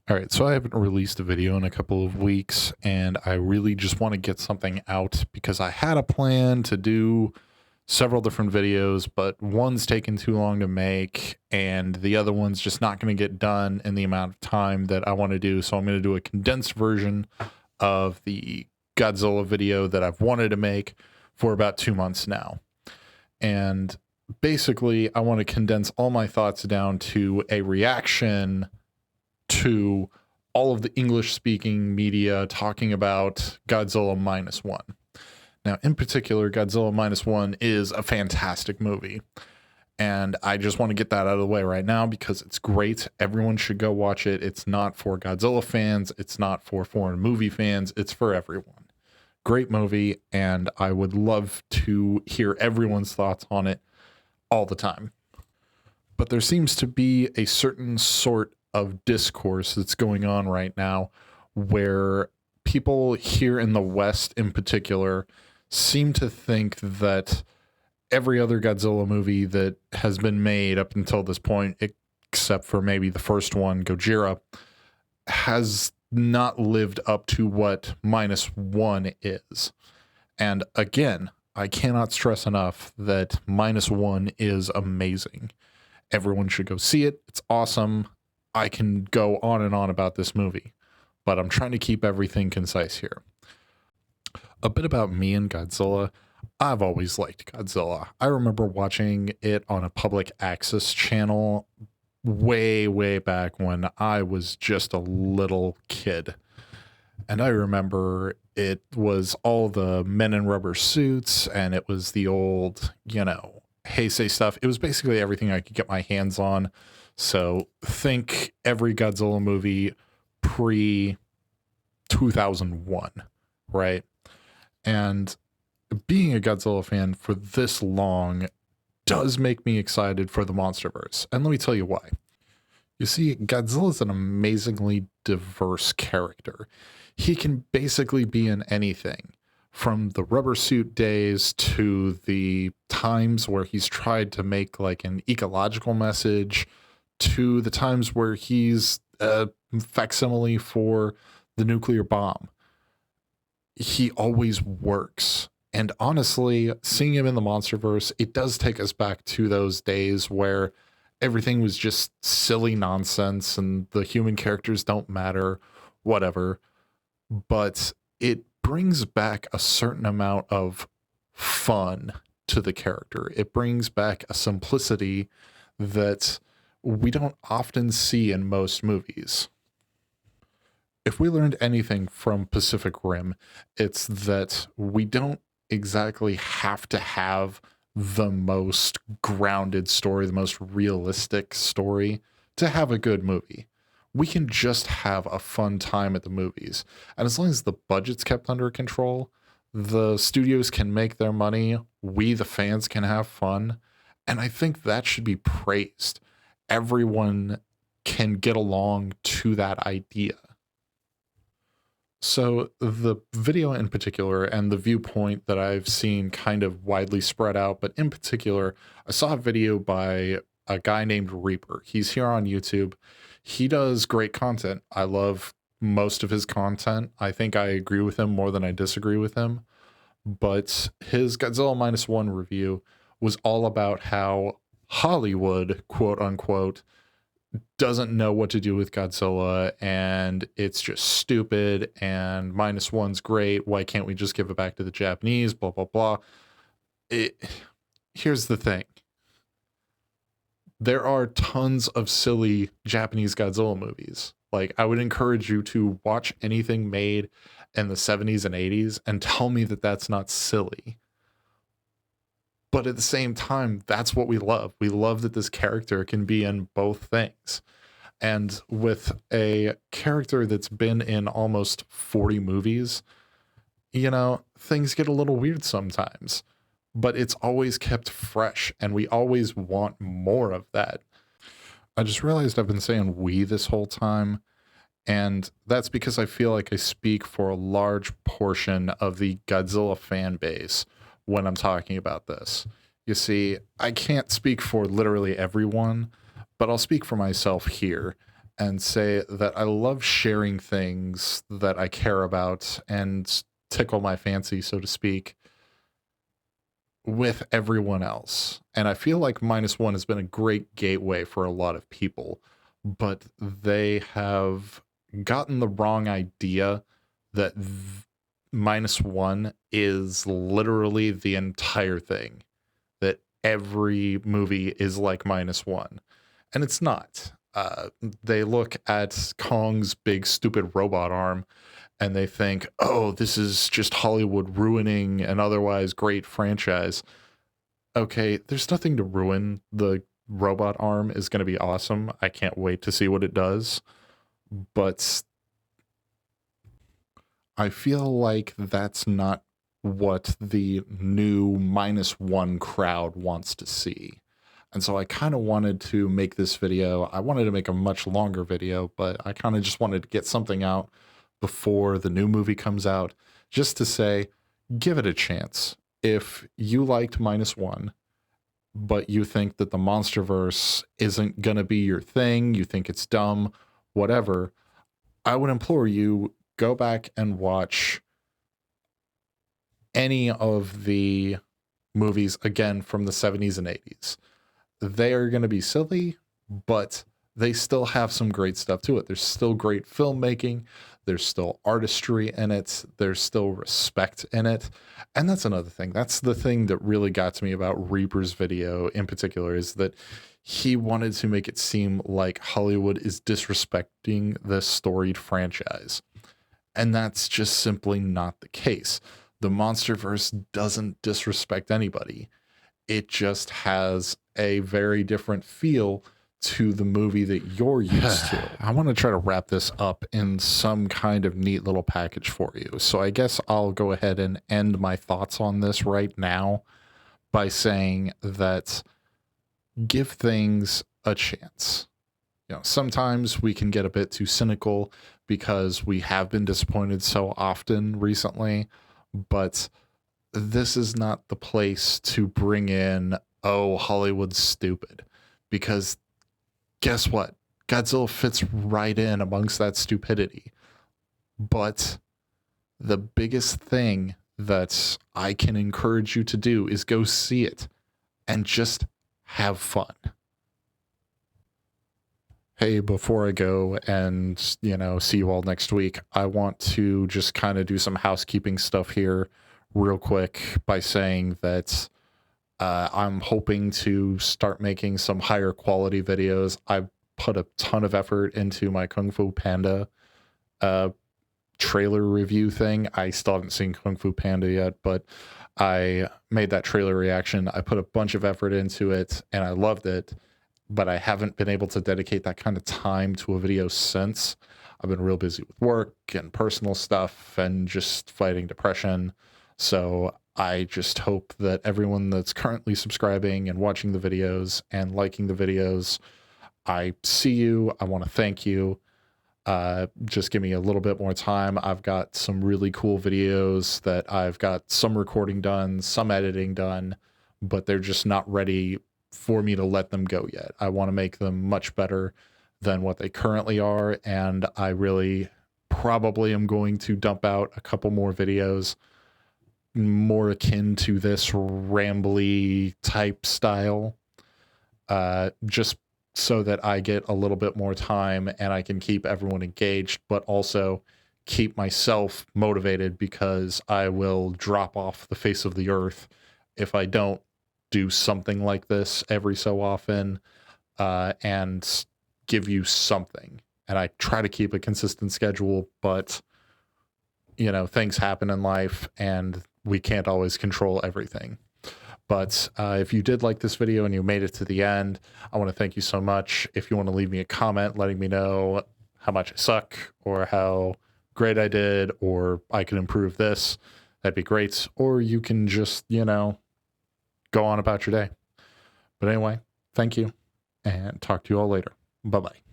All right, so I haven't released a video in a couple of weeks, and I really just want to get something out because I had a plan to do several different videos, but one's taken too long to make, and the other one's just not going to get done in the amount of time that I want to do. So I'm going to do a condensed version of the Godzilla video that I've wanted to make for about 2 months now. And basically, I want to condense all my thoughts down to a reaction to all of the English speaking media talking about Godzilla minus one. Now, in particular, Godzilla minus one is a fantastic movie. And I just want to get that out of the way right now because it's great. Everyone should go watch it. It's not for Godzilla fans. It's not for foreign movie fans. It's for everyone. Great movie. And I would love to hear everyone's thoughts on it all the time. But there seems to be a certain sort of discourse that's going on right now where people here in the West in particular seem to think that every other Godzilla movie that has been made up until this point, except for maybe the first one, Gojira, has not lived up to what minus one is. And again, I cannot stress enough that minus one is amazing. Everyone should go see it. It's awesome. I can go on and on about this movie, but I'm trying to keep everything concise here. A bit about me and Godzilla. I've always liked Godzilla. I remember watching it on a public access channel way, way back when I was just a little kid. And I remember it was all the men in rubber suits, and it was the old, Heisei stuff. It was basically everything I could get my hands on. So think every Godzilla movie pre 2001, right? And being a Godzilla fan for this long does make me excited for the Monsterverse. And let me tell you why. You see, Godzilla is an amazingly diverse character. He can basically be in anything, from the rubber suit days to the times where he's tried to make like an ecological message, to the times where he's a facsimile for the nuclear bomb. He always works. And honestly, seeing him in the Monsterverse, it does take us back to those days where everything was just silly nonsense and the human characters don't matter, whatever. But it brings back a certain amount of fun to the character. It brings back a simplicity that we don't often see in most movies. If we learned anything from Pacific Rim, it's that we don't exactly have to have the most grounded story, the most realistic story to have a good movie. We can just have a fun time at the movies. And as long as the budget's kept under control, the studios can make their money, we, the fans, can have fun. And I think that should be praised. Everyone can get along to that idea. So the video in particular and the viewpoint that I've seen kind of widely spread out, but in particular, I saw a video by a guy named Reaper. He's here on YouTube. He does great content. I love most of his content. I think I agree with him more than I disagree with him. But his Godzilla minus one review was all about how Hollywood, quote unquote, doesn't know what to do with Godzilla, and it's just stupid, and minus one's great. Why can't we just give it back to the Japanese? Blah, blah, blah. Here's the thing. There are tons of silly Japanese Godzilla movies. Like, I would encourage you to watch anything made in the 70s and 80s and tell me that that's not silly. But at the same time, that's what we love. We love that this character can be in both things. And with a character that's been in almost 40 movies, things get a little weird sometimes. But it's always kept fresh, and we always want more of that. I just realized I've been saying we this whole time, and that's because I feel like I speak for a large portion of the Godzilla fan base when I'm talking about this. You see, I can't speak for literally everyone, but I'll speak for myself here. and say that I love sharing things that I care about and tickle my fancy, so to speak, with everyone else. And I feel like -1 has been a great gateway for a lot of people, but they have gotten the wrong idea that -1 is literally the entire thing, that every movie is like -1. And it's not. They look at Kong's big, stupid robot arm and they think, oh, this is just Hollywood ruining an otherwise great franchise. Okay, there's nothing to ruin. The robot arm is going to be awesome. I can't wait to see what it does. But I feel like that's not what the new -1 crowd wants to see. And so I kind of wanted to make this video. I wanted to make a much longer video, but I kind of just wanted to get something out before the new movie comes out, just to say, give it a chance. If you liked -1, but you think that the Monsterverse isn't going to be your thing, you think it's dumb, whatever, I would implore you, go back and watch any of the movies, again, from the 70s and 80s. They are going to be silly, but they still have some great stuff to it. There's still great filmmaking. There's still artistry in it. There's still respect in it. And that's another thing. That's the thing that really got to me about Reaper's video in particular, is that he wanted to make it seem like Hollywood is disrespecting this storied franchise. And that's just simply not the case. The Monsterverse doesn't disrespect anybody. It just has a very different feel to the movie that you're used to. I want to try to wrap this up in some kind of neat little package for you. So I guess I'll go ahead and end my thoughts on this right now by saying that give things a chance. You know, sometimes we can get a bit too cynical because we have been disappointed so often recently, but this is not the place to bring in, oh, Hollywood's stupid, because guess what? Godzilla fits right in amongst that stupidity. But the biggest thing that I can encourage you to do is go see it and just have fun. Hey, before I go and, see you all next week, I want to just kind of do some housekeeping stuff here real quick by saying that I'm hoping to start making some higher quality videos. I've put a ton of effort into my Kung Fu Panda trailer review thing. I still haven't seen Kung Fu Panda yet, but I made that trailer reaction. I put a bunch of effort into it and I loved it, but I haven't been able to dedicate that kind of time to a video since. I've been real busy with work and personal stuff and just fighting depression. So I just hope that everyone that's currently subscribing and watching the videos and liking the videos, I see you. I want to thank you. Just give me a little bit more time. I've got some really cool videos that I've got some recording done, some editing done, but they're just not ready for me to let them go yet. I want to make them much better than what they currently are. And I really probably am going to dump out a couple more videos more akin to this rambly type style, just so that I get a little bit more time and I can keep everyone engaged, but also keep myself motivated, because I will drop off the face of the earth if I don't do something like this every so often and give you something. And I try to keep a consistent schedule, but things happen in life and we can't always control everything. But if you did like this video and you made it to the end, I want to thank you so much. If you want to leave me a comment letting me know how much I suck or how great I did or I can improve this, that'd be great. Or you can just, go on about your day. But anyway, thank you and talk to you all later. Bye-bye.